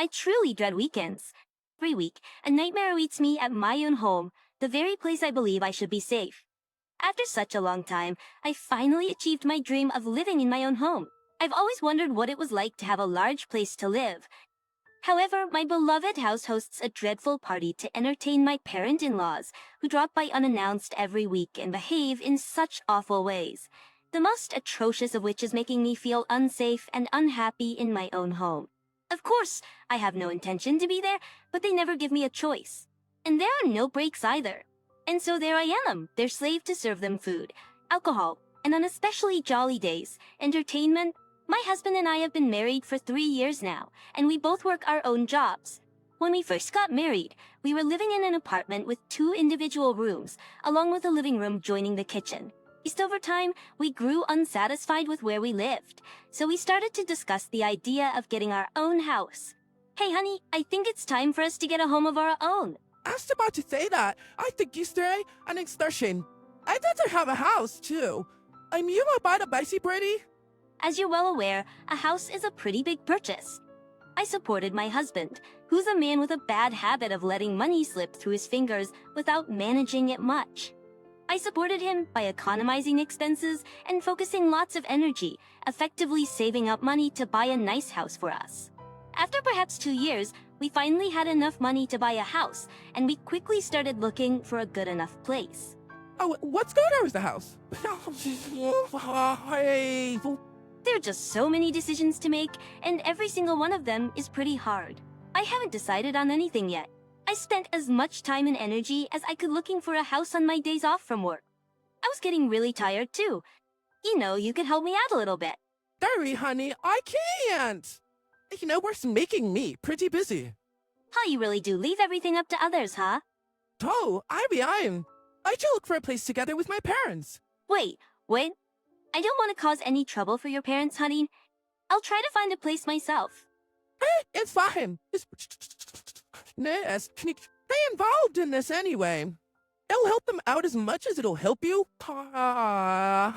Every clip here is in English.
I truly dread weekends. Every week, a nightmare awaits me at my own home, the very place I believe I should be safe. After such a long time, I finally achieved my dream of living in my own home. I've always wondered what it was like to have a large place to live. However, my beloved house hosts a dreadful party to entertain my parent-in-laws, who drop by unannounced every week and behave in such awful ways. The most atrocious of which is making me feel unsafe and unhappy in my own home. Of course, I have no intention to be there, but they never give me a choice. And there are no breaks either. And so there I am, their slave to serve them food, alcohol, and on especially jolly days, entertainment. My husband and I have been married for 3 years now, and we both work our own jobs. When we first got married, we were living in an apartment with 2 individual rooms, along with a living room joining the kitchen. Just over time, we grew unsatisfied with where we lived, so we started to discuss the idea of getting our own house. Hey honey, I think it's time for us to get a home of our own. I was about to say that. I think yesterday, an extortion. I'd rather have a house, too. You want to buy the bicy, Brady? As you're well aware, a house is a pretty big purchase. I supported my husband, who's a man with a bad habit of letting money slip through his fingers without managing it much. I supported him by economizing expenses and focusing lots of energy, effectively saving up money to buy a nice house for us. After perhaps 2 years, we finally had enough money to buy a house, and we quickly started looking for a good enough place. Oh, what's going on with the house? There are just so many decisions to make, and every single one of them is pretty hard. I haven't decided on anything yet. I spent as much time and energy as I could looking for a house on my days off from work. I was getting really tired too. You could help me out a little bit. Sorry, honey, I can't. We're making me pretty busy. How you really do leave everything up to others, huh? Oh, I should look for a place together with my parents. Wait. I don't want to cause any trouble for your parents, honey. I'll try to find a place myself. It's fine. Stay involved in this anyway. It'll help them out as much as it'll help you. Hang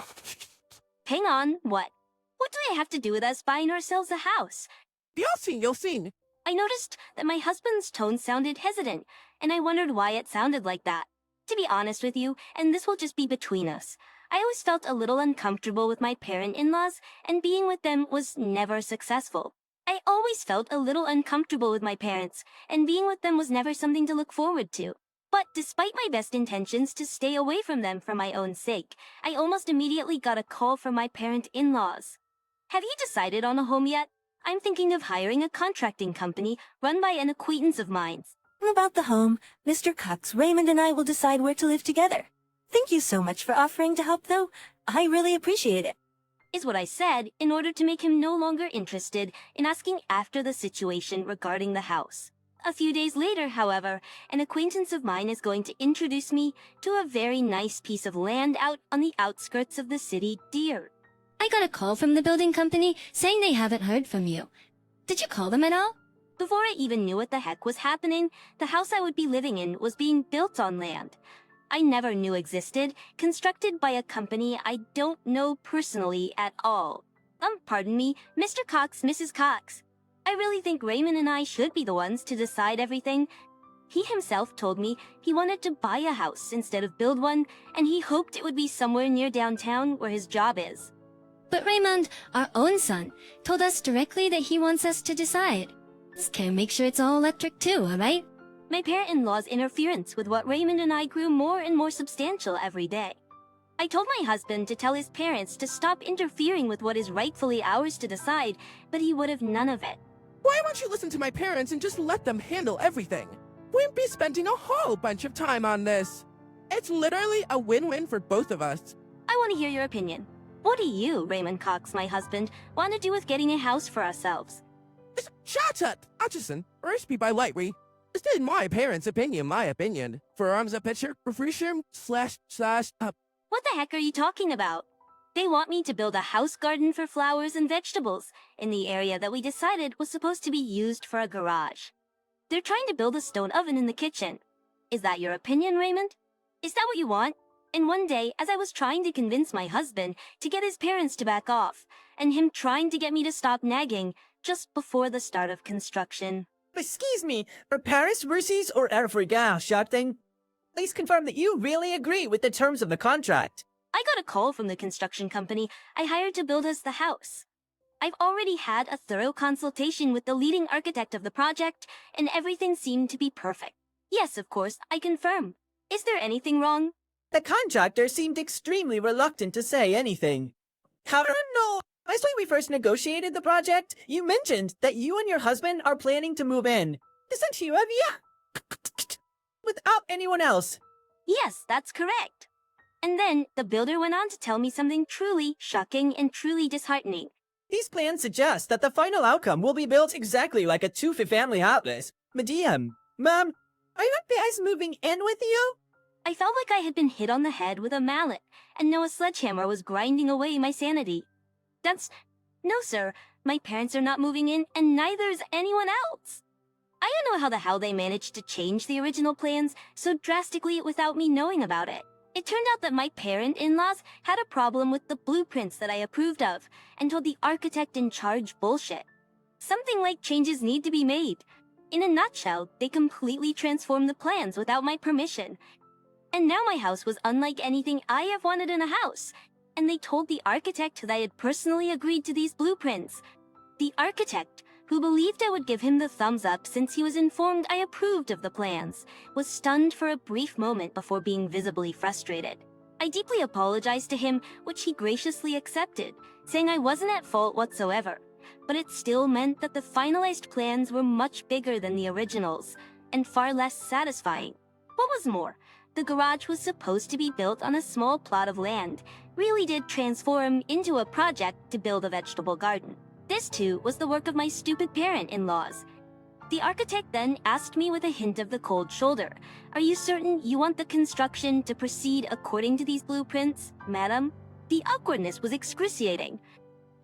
on, what? What do I have to do with us buying ourselves a house? You'll see. I noticed that my husband's tone sounded hesitant, and I wondered why it sounded like that. To be honest with you, and this will just be between us, I always felt a little uncomfortable with my parent-in-laws, and being with them was never successful. I always felt a little uncomfortable with my parents, and being with them was never something to look forward to. But despite my best intentions to stay away from them for my own sake, I almost immediately got a call from my parent-in-laws. Have you decided on a home yet? I'm thinking of hiring a contracting company run by an acquaintance of mine. About the home, Mr. Cox, Raymond and I will decide where to live together. Thank you so much for offering to help, though. I really appreciate it. Is what I said in order to make him no longer interested in asking after the situation regarding the house. A few days later, however, an acquaintance of mine is going to introduce me to a very nice piece of land out on the outskirts of the city, Deer. I got a call from the building company saying they haven't heard from you. Did you call them at all? Before I even knew what the heck was happening, the house I would be living in was being built on land I never knew existed, constructed by a company I don't know personally at all. Pardon me, Mr. Cox, Mrs. Cox. I really think Raymond and I should be the ones to decide everything. He himself told me he wanted to buy a house instead of build one, and he hoped it would be somewhere near downtown where his job is. But Raymond, our own son, told us directly that he wants us to decide. Can make sure it's all electric too, alright? My parent-in-law's interference with what Raymond and I grew more and more substantial every day. I told my husband to tell his parents to stop interfering with what is rightfully ours to decide, but he would have none of it. Why won't you listen to my parents and just let them handle everything? We'll be spending a whole bunch of time on this. It's literally a win-win for both of us. I want to hear your opinion. What do you, Raymond Cox, my husband, want to do with getting a house for ourselves? Shut up, Atchison. Recipe by Lightry. This is my parents' opinion, my opinion. For a picture, refrigeration, What the heck are you talking about? They want me to build a house garden for flowers and vegetables in the area that we decided was supposed to be used for a garage. They're trying to build a stone oven in the kitchen. Is that your opinion, Raymond? Is that what you want? And one day, as I was trying to convince my husband to get his parents to back off, and him trying to get me to stop nagging just before the start of construction, Excuse me, are Paris versus or Africa shopping? Please confirm that you really agree with the terms of the contract. I got a call from the construction company I hired to build us the house. I've already had a thorough consultation with the leading architect of the project, and everything seemed to be perfect. Yes, of course, I confirm. Is there anything wrong? The contractor seemed extremely reluctant to say anything. However, no, last when we first negotiated the project, you mentioned that you and your husband are planning to move in. Isn't you, without anyone else? Yes, that's correct. And then the builder went on to tell me something truly shocking and truly disheartening. These plans suggest that the final outcome will be built exactly like a two-family house. Madam, Mom, are you guys moving in with you? I felt like I had been hit on the head with a mallet, and now a sledgehammer was grinding away my sanity. No, sir. My parents are not moving in, and neither is anyone else. I don't know how they managed to change the original plans so drastically without me knowing about it. It turned out that my parent-in-laws had a problem with the blueprints that I approved of, and told the architect in charge bullshit. Something like changes need to be made. In a nutshell, they completely transformed the plans without my permission. And now my house was unlike anything I have wanted in a house. And they told the architect that I had personally agreed to these blueprints. The architect, who believed I would give him the thumbs up since he was informed I approved of the plans, was stunned for a brief moment before being visibly frustrated. I deeply apologized to him, which he graciously accepted, saying I wasn't at fault whatsoever. But it still meant that the finalized plans were much bigger than the originals, and far less satisfying. What was more, the garage was supposed to be built on a small plot of land, really did transform into a project to build a vegetable garden. This too was the work of my stupid parent-in-laws. The architect then asked me with a hint of the cold shoulder, "Are you certain you want the construction to proceed according to these blueprints, madam?" The awkwardness was excruciating.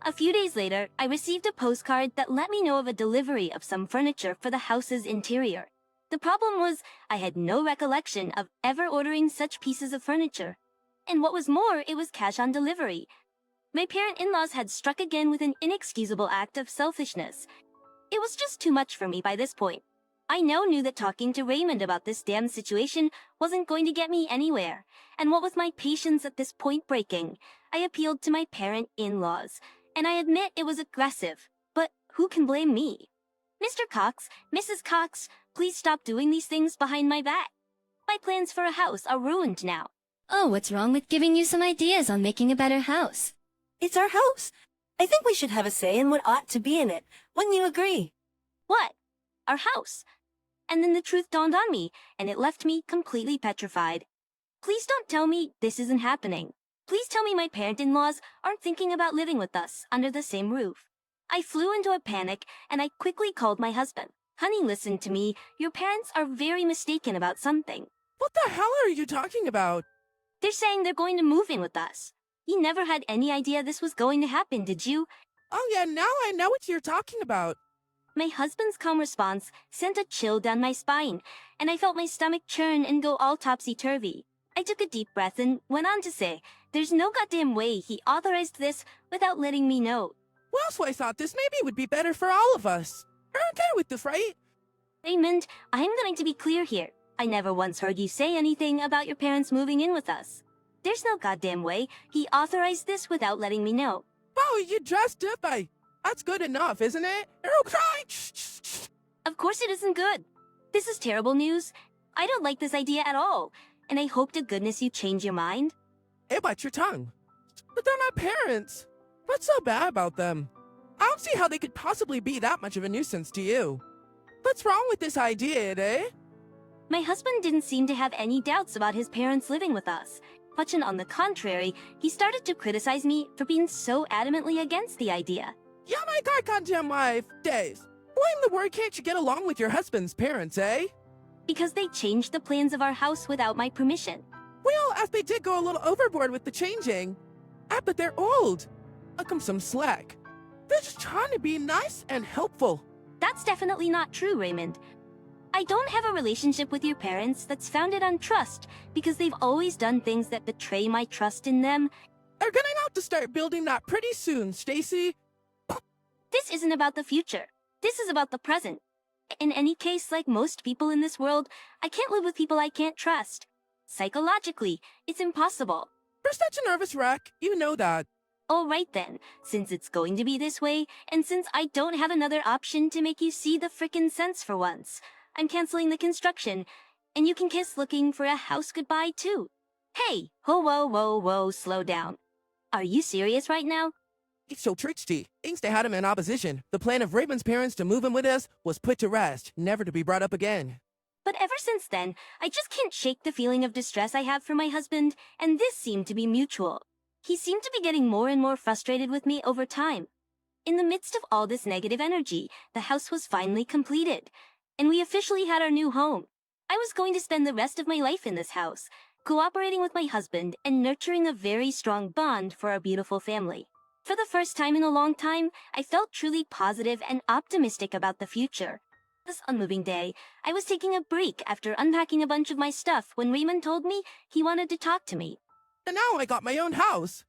A few days later, I received a postcard that let me know of a delivery of some furniture for the house's interior. The problem was, I had no recollection of ever ordering such pieces of furniture. And what was more, it was cash on delivery. My parent-in-laws had struck again with an inexcusable act of selfishness. It was just too much for me by this point. I now knew that talking to Raymond about this damn situation wasn't going to get me anywhere. And what with my patience at this point breaking, I appealed to my parent-in-laws. And I admit it was aggressive, but who can blame me? Mr. Cox, Mrs. Cox, please stop doing these things behind my back. My plans for a house are ruined now. Oh, what's wrong with giving you some ideas on making a better house? It's our house. I think we should have a say in what ought to be in it. Wouldn't you agree? What? Our house. And then the truth dawned on me, and it left me completely petrified. Please don't tell me this isn't happening. Please tell me my parent-in-laws aren't thinking about living with us under the same roof. I flew into a panic, and I quickly called my husband. "Honey, listen to me. Your parents are very mistaken about something. What the hell are you talking about? They're saying they're going to move in with us. You never had any idea this was going to happen, did you?" Oh yeah, now I know what you're talking about. My husband's calm response sent a chill down my spine, and I felt my stomach churn and go all topsy-turvy. I took a deep breath and went on to say, "There's no goddamn way he authorized this without letting me know." Well, so I thought this maybe would be better for all of us. You're okay with this, right? Raymond, I'm going to be clear here. I never once heard you say anything about your parents moving in with us. There's no goddamn way he authorized this without letting me know. Oh, you dressed up. That's good enough, isn't it? You're okay. Of course it isn't good. This is terrible news. I don't like this idea at all, and I hope to goodness you change your mind. Hey, bite your tongue. But they're my parents. What's so bad about them? I don't see how they could possibly be that much of a nuisance to you. What's wrong with this idea, eh? My husband didn't seem to have any doubts about his parents living with us. Much on the contrary, he started to criticize me for being so adamantly against the idea. Yeah, my goddamn wife. Days. Blame the word can't you get along with your husband's parents, eh? Because they changed the plans of our house without my permission. Well, as they did go a little overboard with the changing. But they're old. Cut 'em some slack. They're just trying to be nice and helpful. That's definitely not true, Raymond. I don't have a relationship with your parents that's founded on trust, because they've always done things that betray my trust in them. They're gonna have to start building that pretty soon, Stacy. This isn't about the future. This is about the present. In any case, like most people in this world, I can't live with people I can't trust. Psychologically, it's impossible. You're such a nervous wreck. You know that. Alright then, since it's going to be this way, and since I don't have another option to make you see the frickin' sense for once, I'm canceling the construction, and you can kiss looking for a house goodbye too. Hey, whoa, slow down. Are you serious right now? It's so tricksy. Things they had him in opposition. The plan of Raymond's parents to move in with us was put to rest, never to be brought up again. But ever since then, I just can't shake the feeling of distress I have for my husband, and this seemed to be mutual. He seemed to be getting more and more frustrated with me over time. In the midst of all this negative energy, the house was finally completed, and we officially had our new home. I was going to spend the rest of my life in this house, cooperating with my husband and nurturing a very strong bond for our beautiful family. For the first time in a long time, I felt truly positive and optimistic about the future. This unmoving day, I was taking a break after unpacking a bunch of my stuff when Raymond told me he wanted to talk to me. And now I got my own house.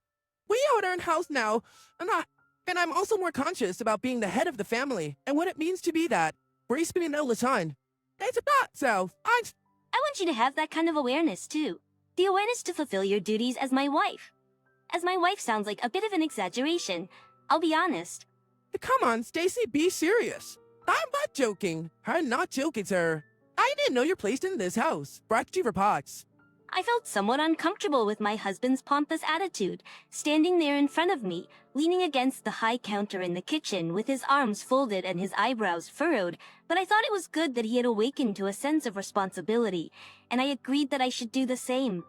We own our own house now, and I'm also more conscious about being the head of the family and what it means to be that. We're spending all the time. It's about self. I want you to have that kind of awareness too. The awareness to fulfill your duties as my wife. As my wife sounds like a bit of an exaggeration. I'll be honest. Come on, Stacy, be serious. I'm not joking. I'm not joking, sir. I didn't know you're placed in this house. Brought you for pots. I felt somewhat uncomfortable with my husband's pompous attitude, standing there in front of me, leaning against the high counter in the kitchen with his arms folded and his eyebrows furrowed, but I thought it was good that he had awakened to a sense of responsibility, and I agreed that I should do the same.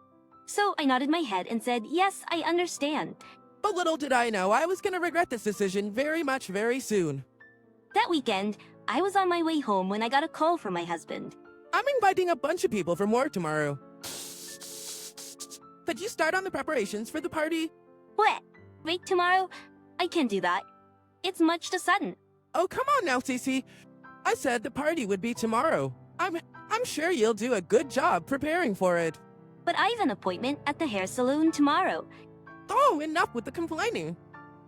So I nodded my head and said, yes, I understand. But little did I know I was gonna regret this decision very soon. That weekend, I was on my way home when I got a call from my husband. I'm inviting a bunch of people from work tomorrow. Could you start on the preparations for the party? What? Wait tomorrow? I can't do that. It's much too sudden. Oh, come on now, Cece. I said the party would be tomorrow. I'm sure you'll do a good job preparing for it. But I have an appointment at the hair salon tomorrow. Oh, enough with the complaining.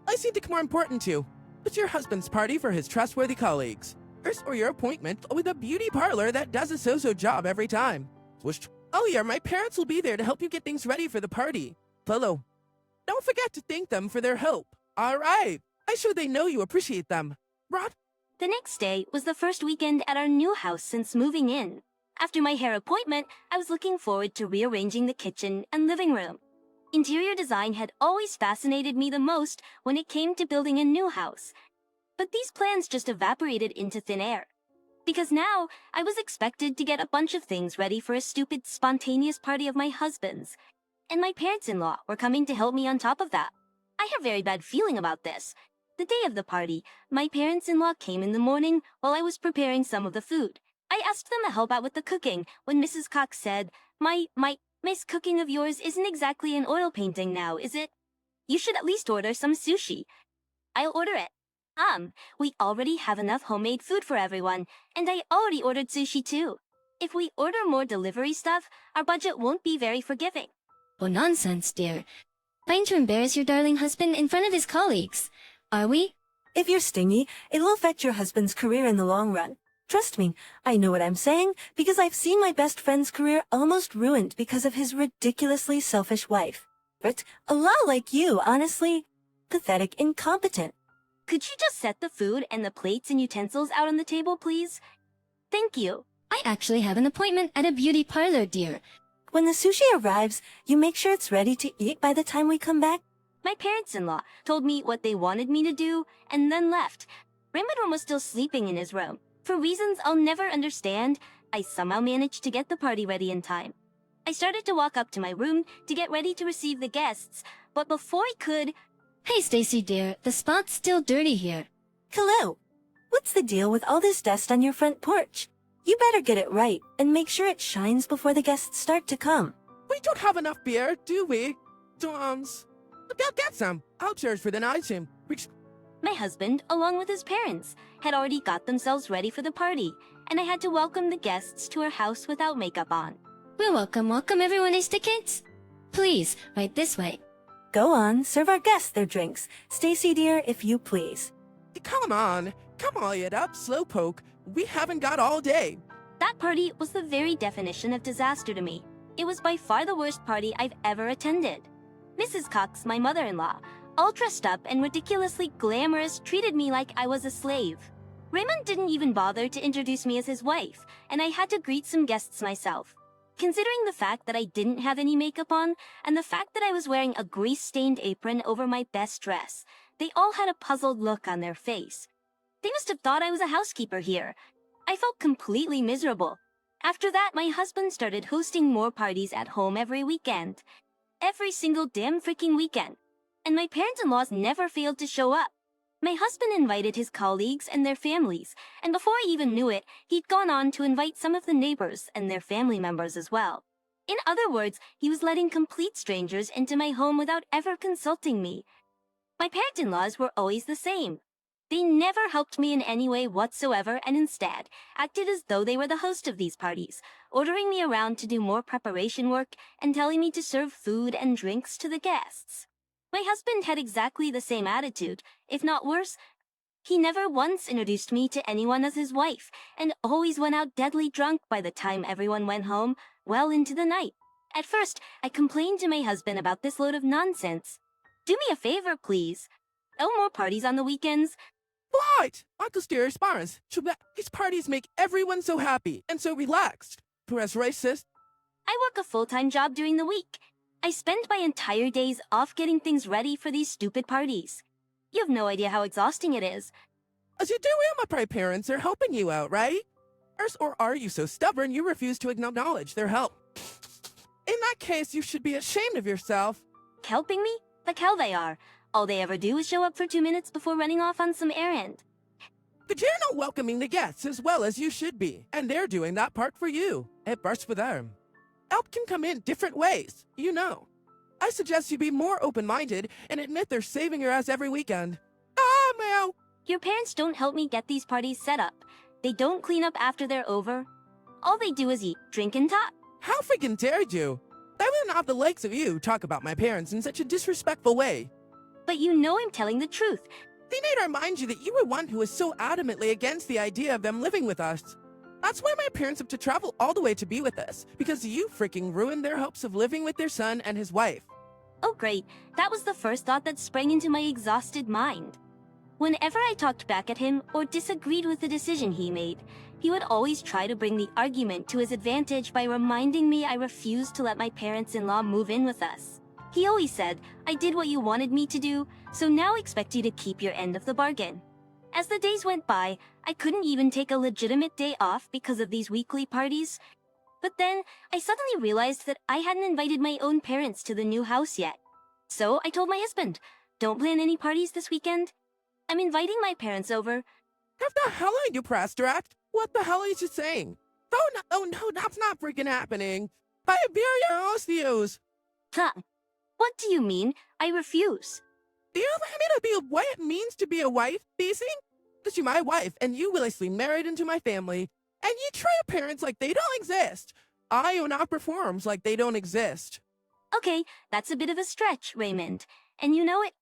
I see things more important too. It's your husband's party for his trustworthy colleagues. Or your appointment with a beauty parlor that does a so-so job every time. Oh yeah, my parents will be there to help you get things ready for the party. Pillow. Don't forget to thank them for their help. All right. I'm sure they know you appreciate them. Rod? The next day was the first weekend at our new house since moving in. After my hair appointment, I was looking forward to rearranging the kitchen and living room. Interior design had always fascinated me the most when it came to building a new house. But these plans just evaporated into thin air. Because now, I was expected to get a bunch of things ready for a stupid, spontaneous party of my husband's. And my parents-in-law were coming to help me on top of that. I have a very bad feeling about this. The day of the party, my parents-in-law came in the morning while I was preparing some of the food. I asked them to help out with the cooking when Mrs. Cox said, Miss cooking of yours isn't exactly an oil painting now, is it? You should at least order some sushi. I'll order it. We already have enough homemade food for everyone, and I already ordered sushi too. If we order more delivery stuff, our budget won't be very forgiving. Oh, nonsense, dear. Trying to embarrass your darling husband in front of his colleagues. Are we? If you're stingy, it will affect your husband's career in the long run. Trust me, I know what I'm saying, because I've seen my best friend's career almost ruined because of his ridiculously selfish wife. But a lot like you, honestly. Pathetic, incompetent. Could you just set the food and the plates and utensils out on the table, please? Thank you. I actually have an appointment at a beauty parlor, dear. When the sushi arrives, you make sure it's ready to eat by the time we come back? My parents-in-law told me what they wanted me to do and then left. Raymond was still sleeping in his room. For reasons I'll never understand, I somehow managed to get the party ready in time. I started to walk up to my room to get ready to receive the guests, but before I could... Hey, Stacy, dear, the spot's still dirty here. Hello. What's the deal with all this dust on your front porch? You better get it right and make sure it shines before the guests start to come. We don't have enough beer, do we? Get some. I'll charge for the item. My husband, along with his parents, had already got themselves ready for the party, and I had to welcome the guests to our house without makeup on. Well, welcome everyone, is the kids. Please, right this way. Go on, serve our guests their drinks. Stacy dear, if you please. Come on, it up, slowpoke. We haven't got all day. That party was the very definition of disaster to me. It was by far the worst party I've ever attended. Mrs. Cox, my mother-in-law, all dressed up and ridiculously glamorous, treated me like I was a slave. Raymond didn't even bother to introduce me as his wife, and I had to greet some guests myself. Considering the fact that I didn't have any makeup on, and the fact that I was wearing a grease-stained apron over my best dress, they all had a puzzled look on their face. They must have thought I was a housekeeper here. I felt completely miserable. After that, my husband started hosting more parties at home every weekend. Every single damn freaking weekend. And my parents-in-laws never failed to show up. My husband invited his colleagues and their families, and before I even knew it, he'd gone on to invite some of the neighbors and their family members as well. In other words, he was letting complete strangers into my home without ever consulting me. My parents-in-laws were always the same. They never helped me in any way whatsoever and instead acted as though they were the host of these parties, ordering me around to do more preparation work and telling me to serve food and drinks to the guests. My husband had exactly the same attitude, if not worse. He never once introduced me to anyone as his wife, and always went out deadly drunk by the time everyone went home, well into the night. At first, I complained to my husband about this load of nonsense. Do me a favor, please. No more parties on the weekends. What? Uncle Steer responds, his parties make everyone so happy and so relaxed. Whereas racist. I work a full-time job during the week. I spend my entire days off getting things ready for these stupid parties. You have no idea how exhausting it is. As you do, my parents are helping you out, right? Or are you so stubborn you refuse to acknowledge their help? In that case, you should be ashamed of yourself. Helping me? Like hell they are. All they ever do is show up for 2 minutes before running off on some errand. But you're not welcoming the guests as well as you should be, and they're doing that part for you. It bursts for them. Help can come in different ways, you know. I suggest you be more open-minded and admit they're saving your ass every weekend. Ah, meow. Your parents don't help me get these parties set up. They don't clean up after they're over. All they do is eat, drink, and talk. How freaking dare you? I would not the likes of you talk about my parents in such a disrespectful way. But you know I'm telling the truth. They need to remind you that you were one who was so adamantly against the idea of them living with us. That's why my parents have to travel all the way to be with us, because you freaking ruined their hopes of living with their son and his wife. Oh great, that was the first thought that sprang into my exhausted mind. Whenever I talked back at him or disagreed with the decision he made, he would always try to bring the argument to his advantage by reminding me I refused to let my parents-in-law move in with us. He always said, I did what you wanted me to do, so now I expect you to keep your end of the bargain. As the days went by, I couldn't even take a legitimate day off because of these weekly parties. But then, I suddenly realized that I hadn't invited my own parents to the new house yet. So I told my husband, don't plan any parties this weekend. I'm inviting my parents over. What the hell are you, Prastract? What the hell are you saying? Oh no, that's not freaking happening. Iberia. Huh. What do you mean? I refuse. Do you want me to be what it means to be a wife, Beasing? Because you're my wife, and you willously married into my family, and you treat your parents like they don't exist. I will not performs like they don't exist. Okay, that's a bit of a stretch, Raymond. And you know it.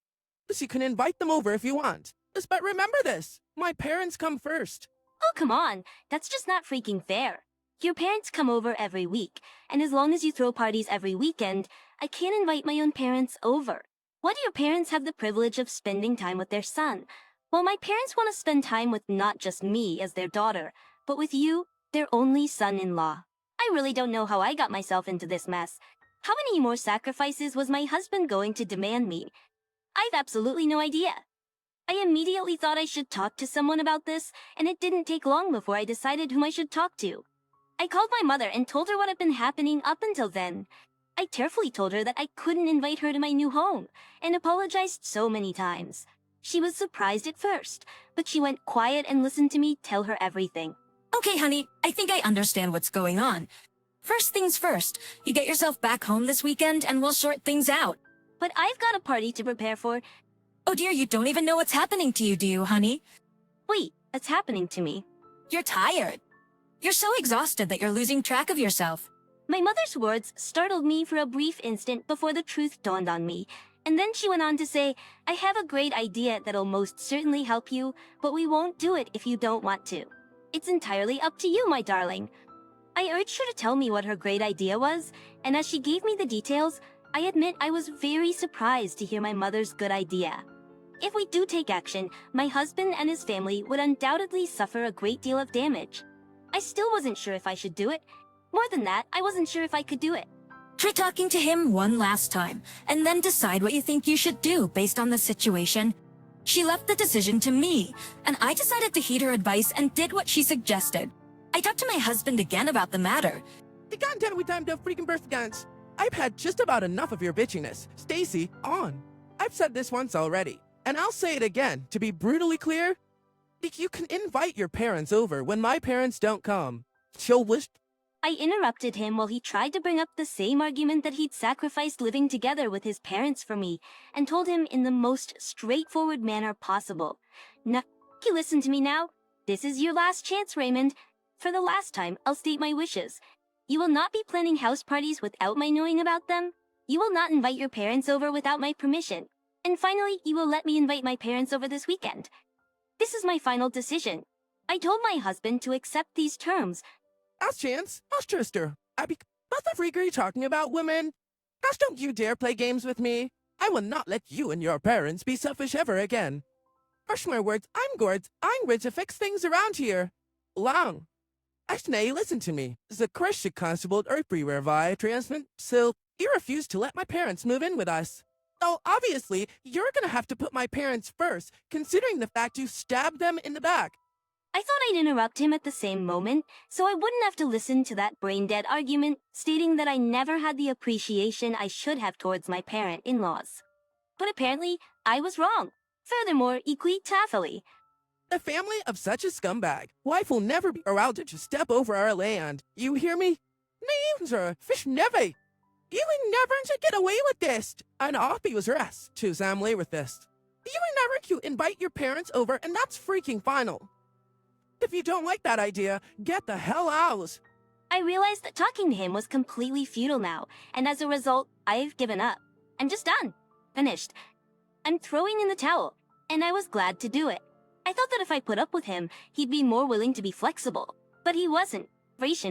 Because you can invite them over if you want. But remember this, my parents come first. Oh, come on. That's just not freaking fair. Your parents come over every week, and as long as you throw parties every weekend, I can't invite my own parents over. Why do your parents have the privilege of spending time with their son? Well, my parents want to spend time with not just me as their daughter, but with you, their only son-in-law. I really don't know how I got myself into this mess. How many more sacrifices was my husband going to demand me? I've absolutely no idea. I immediately thought I should talk to someone about this, and it didn't take long before I decided whom I should talk to. I called my mother and told her what had been happening up until then. I tearfully told her that I couldn't invite her to my new home, and apologized so many times. She was surprised at first, but she went quiet and listened to me tell her everything. Okay, honey, I think I understand what's going on. First things first, you get yourself back home this weekend and we'll sort things out. But I've got a party to prepare for. Oh dear, you don't even know what's happening to you, do you, honey? Wait, it's happening to me. You're tired. You're so exhausted that you're losing track of yourself. My mother's words startled me for a brief instant before the truth dawned on me, and then she went on to say, I have a great idea that'll most certainly help you, but we won't do it if you don't want to. It's entirely up to you, my darling. I urged her to tell me what her great idea was, and as she gave me the details, I admit I was very surprised to hear my mother's good idea. If we do take action, my husband and his family would undoubtedly suffer a great deal of damage. I still wasn't sure if I should do it. More than that, I wasn't sure if I could do it. Try talking to him one last time, and then decide what you think you should do based on the situation. She left the decision to me, and I decided to heed her advice and did what she suggested. I talked to my husband again about the matter. The goddamn we timed up freaking birth guns. I've had just about enough of your bitchiness. Stacy, on. I've said this once already, and I'll say it again to be brutally clear. You can invite your parents over when my parents don't come. She'll wish. I interrupted him while he tried to bring up the same argument that he'd sacrificed living together with his parents for me, and told him in the most straightforward manner possible. No, you listen to me now. This is your last chance, Raymond. For the last time, I'll state my wishes. You will not be planning house parties without my knowing about them. You will not invite your parents over without my permission. And finally, you will let me invite my parents over this weekend. This is my final decision. I told my husband to accept these terms. Last chance, Hush Trista. What the freak are you talking about, women? Gosh, don't you dare play games with me. I will not let you and your parents be selfish ever again. Hush my words, I'm going to fix things around here. Long. Actually, listen to me. The Christian constable everywhere via transmit, so you refuse to let my parents move in with us. So obviously, you're gonna have to put my parents first, considering the fact you stabbed them in the back. I thought I'd interrupt him at the same moment, so I wouldn't have to listen to that brain-dead argument stating that I never had the appreciation I should have towards my parent-in-laws. But apparently, I was wrong. Furthermore, equally taffily. The family of such a scumbag. Wife will never be allowed to just step over our land. You hear me? Names fish never. You will never to get away with this. And I'll be was rest to family with this. You will never to invite your parents over, and that's freaking final. If you don't like that idea, get the hell out. I realized that talking to him was completely futile now, and as a result, I've given up. I'm just done. Finished. I'm throwing in the towel, and I was glad to do it. I thought that if I put up with him, he'd be more willing to be flexible. But he wasn't.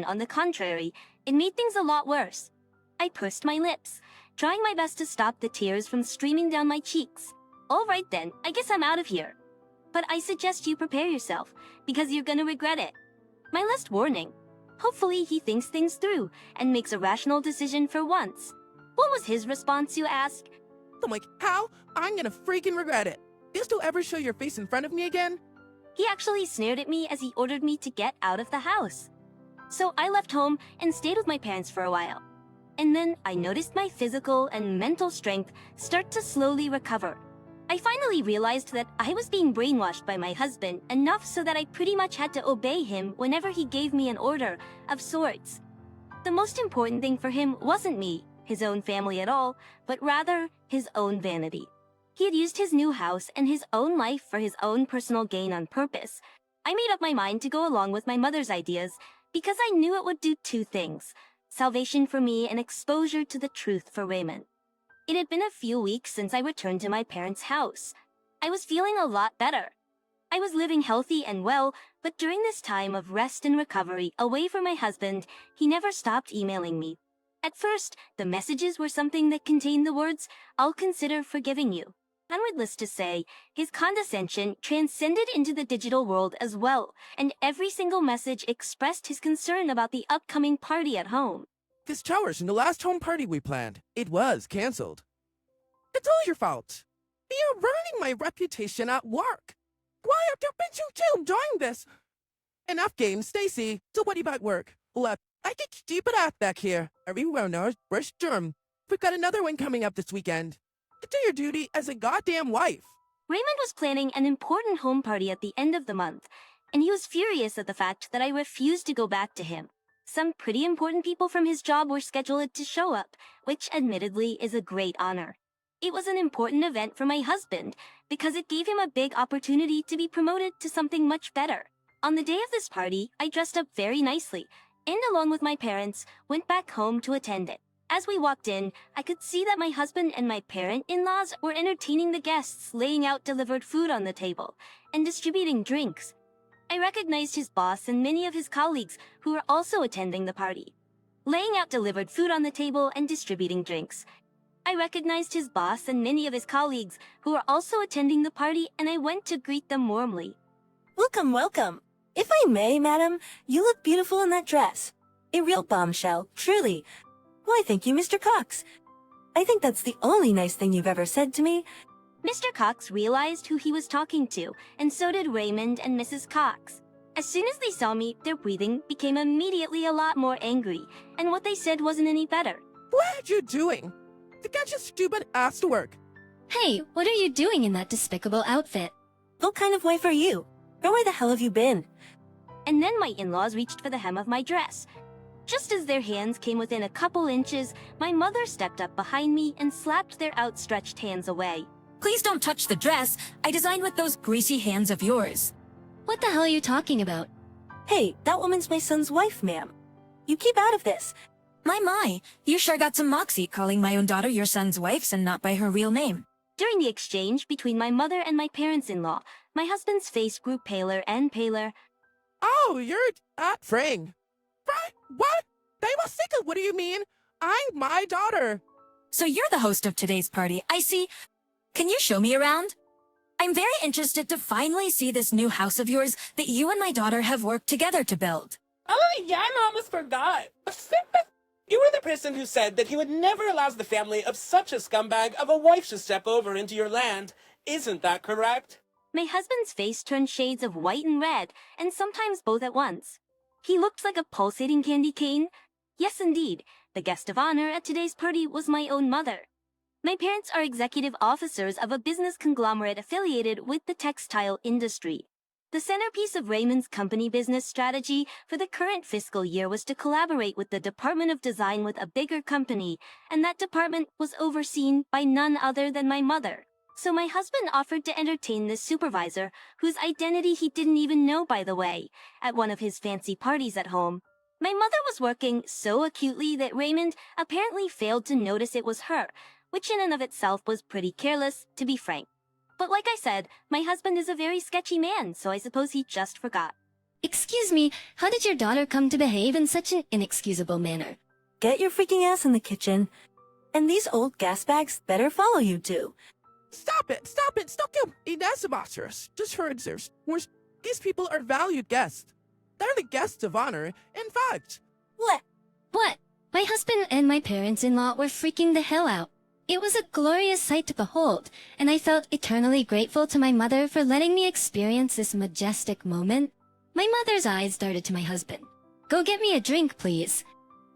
On the contrary, it made things a lot worse. I pursed my lips, trying my best to stop the tears from streaming down my cheeks. All right then, I guess I'm out of here. But I suggest you prepare yourself, because you're gonna regret it. My last warning. Hopefully he thinks things through, and makes a rational decision for once. What was his response, you ask? I'm like, how? I'm gonna freaking regret it. Just don't ever show your face in front of me again? He actually sneered at me as he ordered me to get out of the house. So I left home and stayed with my parents for a while. And then I noticed my physical and mental strength start to slowly recover. I finally realized that I was being brainwashed by my husband enough so that I pretty much had to obey him whenever he gave me an order of sorts. The most important thing for him wasn't me, his own family at all, but rather his own vanity. He had used his new house and his own life for his own personal gain on purpose. I made up my mind to go along with my mother's ideas because I knew it would do two things: salvation for me and exposure to the truth for Raymond. It had been a few weeks since I returned to my parents' house. I was feeling a lot better. I was living healthy and well, but during this time of rest and recovery away from my husband, he never stopped emailing me. At first, the messages were something that contained the words, "I'll consider forgiving you." Needless to say, his condescension transcended into the digital world as well, and every single message expressed his concern about the upcoming party at home. This tower's in the last home party we planned. It was cancelled. It's all your fault. You're ruining my reputation at work. Why have you been so chill doing this? Enough games, Stacy. So what about work? Look, I get stupid ass back here. Everyone knows we're Sturm. We've got another one coming up this weekend. Do your duty as a goddamn wife. Raymond was planning an important home party at the end of the month, and he was furious at the fact that I refused to go back to him. Some pretty important people from his job were scheduled to show up, which admittedly is a great honor. It was an important event for my husband, because it gave him a big opportunity to be promoted to something much better. On the day of this party, I dressed up very nicely, and along with my parents, went back home to attend it. As we walked in, I could see that my husband and my parent-in-laws were entertaining the guests, laying out delivered food on the table, and distributing drinks. I recognized his boss and many of his colleagues who were also attending the party. Laying out delivered food on the table and distributing drinks. I recognized his boss and many of his colleagues who were also attending the party, and I went to greet them warmly. Welcome, welcome. If I may, madam, you look beautiful in that dress. A real bombshell, truly. Why, thank you, Mr. Cox. I think that's the only nice thing you've ever said to me. Mr. Cox realized who he was talking to, and so did Raymond and Mrs. Cox. As soon as they saw me, their breathing became immediately a lot more angry, and what they said wasn't any better. What are you doing? To get your stupid ass to work. Hey, what are you doing in that despicable outfit? What kind of wife are you? Or where the hell have you been? And then my in-laws reached for the hem of my dress. Just as their hands came within a couple inches, my mother stepped up behind me and slapped their outstretched hands away. Please don't touch the dress I designed with those greasy hands of yours. What the hell are you talking about? Hey, that woman's my son's wife, ma'am. You keep out of this. My, you sure got some moxie calling my own daughter your son's wife's and not by her real name. During the exchange between my mother and my parents-in-law, my husband's face grew paler and paler. Oh, you're at Frang. Right? What? They was sick of what do you mean? I'm my daughter. So you're the host of today's party, I see. Can you show me around? I'm very interested to finally see this new house of yours that you and my daughter have worked together to build. Oh, yeah, I almost forgot. You were the person who said that he would never allow the family of such a scumbag of a wife to step over into your land. Isn't that correct? My husband's face turned shades of white and red, and sometimes both at once. He looked like a pulsating candy cane. Yes, indeed, the guest of honor at today's party was my own mother. My parents are executive officers of a business conglomerate affiliated with the textile industry. The centerpiece of Raymond's company business strategy for the current fiscal year was to collaborate with the Department of Design with a bigger company, and that department was overseen by none other than my mother. So my husband offered to entertain this supervisor, whose identity he didn't even know, by the way, at one of his fancy parties at home. My mother was working so acutely that Raymond apparently failed to notice it was her, which in and of itself was pretty careless, to be frank. But like I said, my husband is a very sketchy man, so I suppose he just forgot. Excuse me, how did your daughter come to behave in such an inexcusable manner? Get your freaking ass in the kitchen. And these old gas bags better follow you too. Stop it! Stop you! Inesimators. Just heard these people are valued guests. They're the guests of honor, in fact. What? My husband and my parents-in-law were freaking the hell out. It was a glorious sight to behold, and I felt eternally grateful to my mother for letting me experience this majestic moment. My mother's eyes darted to my husband. Go get me a drink, please.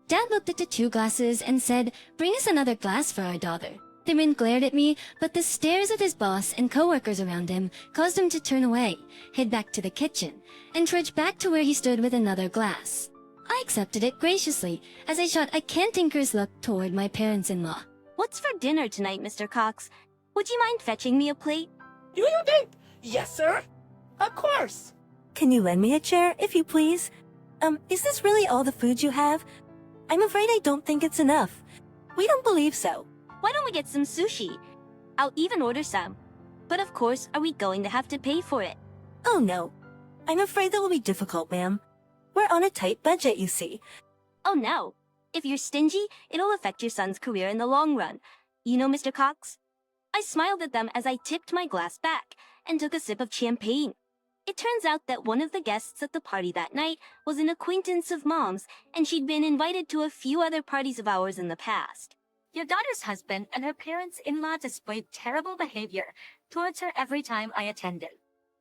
Dad looked at the 2 glasses and said, bring us another glass for our daughter. The man glared at me, but the stares of his boss and coworkers around him caused him to turn away, head back to the kitchen, and trudge back to where he stood with another glass. I accepted it graciously as I shot a cantankerous look toward my parents-in-law. What's for dinner tonight, Mr. Cox? Would you mind fetching me a plate? You think? Yes, sir. Of course. Can you lend me a chair, if you please? Is this really all the food you have? I'm afraid I don't think it's enough. We don't believe so. Why don't we get some sushi? I'll even order some. But of course, are we going to have to pay for it? Oh no. I'm afraid that will be difficult, ma'am. We're on a tight budget, you see. Oh no. If you're stingy, it'll affect your son's career in the long run. You know, Mr. Cox? I smiled at them as I tipped my glass back and took a sip of champagne. It turns out that one of the guests at the party that night was an acquaintance of Mom's, and she'd been invited to a few other parties of ours in the past. Your daughter's husband and her parents-in-law displayed terrible behavior towards her every time I attended.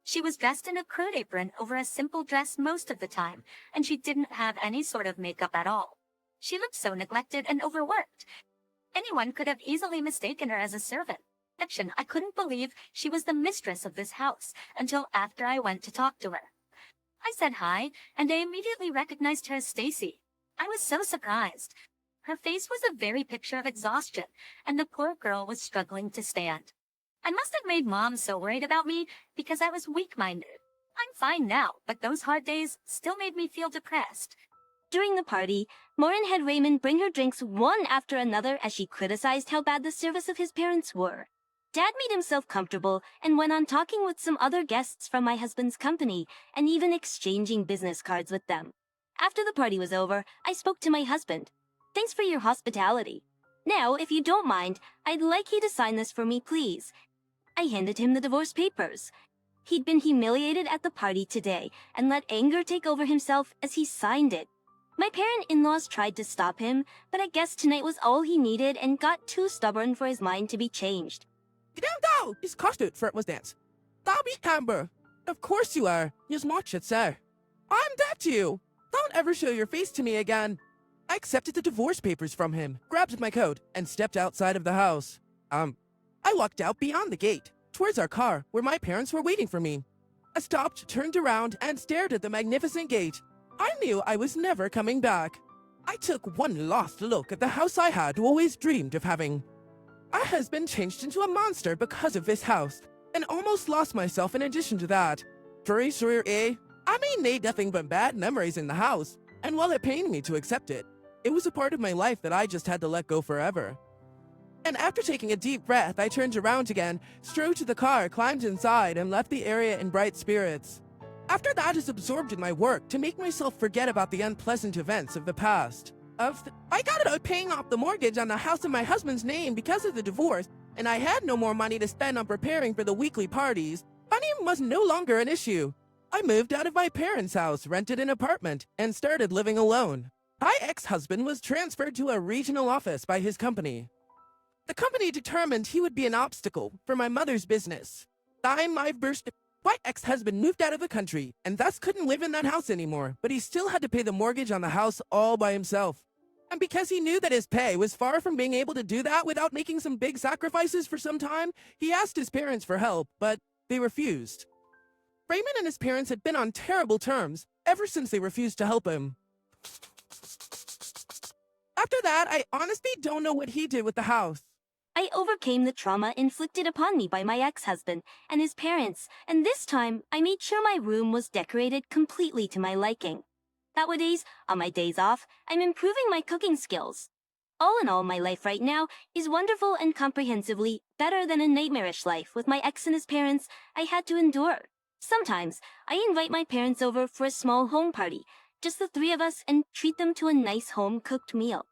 She was dressed in a crude apron over a simple dress most of the time, and she didn't have any sort of makeup at all. She looked so neglected and overworked. Anyone could have easily mistaken her as a servant. I couldn't believe she was the mistress of this house until after I went to talk to her. I said hi, and I immediately recognized her as Stacy. I was so surprised. Her face was a very picture of exhaustion, and the poor girl was struggling to stand. I must have made Mom so worried about me because I was weak-minded. I'm fine now, but those hard days still made me feel depressed. During the party, Maureen had Raymond bring her drinks one after another as she criticized how bad the service of his parents were. Dad made himself comfortable and went on talking with some other guests from my husband's company and even exchanging business cards with them. After the party was over, I spoke to my husband. Thanks for your hospitality. Now, if you don't mind, I'd like you to sign this for me, please. I handed him the divorce papers. He'd been humiliated at the party today and let anger take over himself as he signed it. My parent-in-laws tried to stop him, but I guess tonight was all he needed and got too stubborn for his mind to be changed. Get down! His costume for it was dance. Bobby Amber. Of course you are. You watch it, sir. I'm dead to you. Don't ever show your face to me again. I accepted the divorce papers from him, grabbed my coat, and stepped outside of the house. I walked out beyond the gate, towards our car, where my parents were waiting for me. I stopped, turned around, and stared at the magnificent gate. I knew I was never coming back. I took one last look at the house I had always dreamed of having. My husband changed into a monster because of this house, and almost lost myself in addition to that. Very sure, eh? I mean, made nothing but bad memories in the house, and while it pained me to accept it, it was a part of my life that I just had to let go forever. And after taking a deep breath, I turned around again, strode to the car, climbed inside, and left the area in bright spirits. After that, I was absorbed in my work to make myself forget about the unpleasant events of the past. I got out paying off the mortgage on the house in my husband's name because of the divorce, and I had no more money to spend on preparing for the weekly parties. Money was no longer an issue. I moved out of my parents' house, rented an apartment, and started living alone. My ex-husband was transferred to a regional office by his company. The company determined he would be an obstacle for my mother's business. My ex-husband moved out of the country and thus couldn't live in that house anymore, but he still had to pay the mortgage on the house all by himself. And because he knew that his pay was far from being able to do that without making some big sacrifices for some time, he asked his parents for help, but they refused. Raymond and his parents had been on terrible terms ever since they refused to help him. After that, I honestly don't know what he did with the house. I overcame the trauma inflicted upon me by my ex-husband and his parents, and this time I made sure my room was decorated completely to my liking. Nowadays, on my days off, I'm improving my cooking skills. All in all, my life right now is wonderful and comprehensively better than a nightmarish life with my ex and his parents I had to endure. Sometimes, I invite my parents over for a small home party, just the three of us, and treat them to a nice home-cooked meal.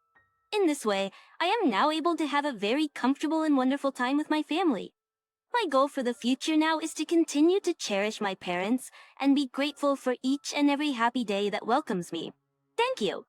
In this way, I am now able to have a very comfortable and wonderful time with my family. My goal for the future now is to continue to cherish my parents and be grateful for each and every happy day that welcomes me. Thank you.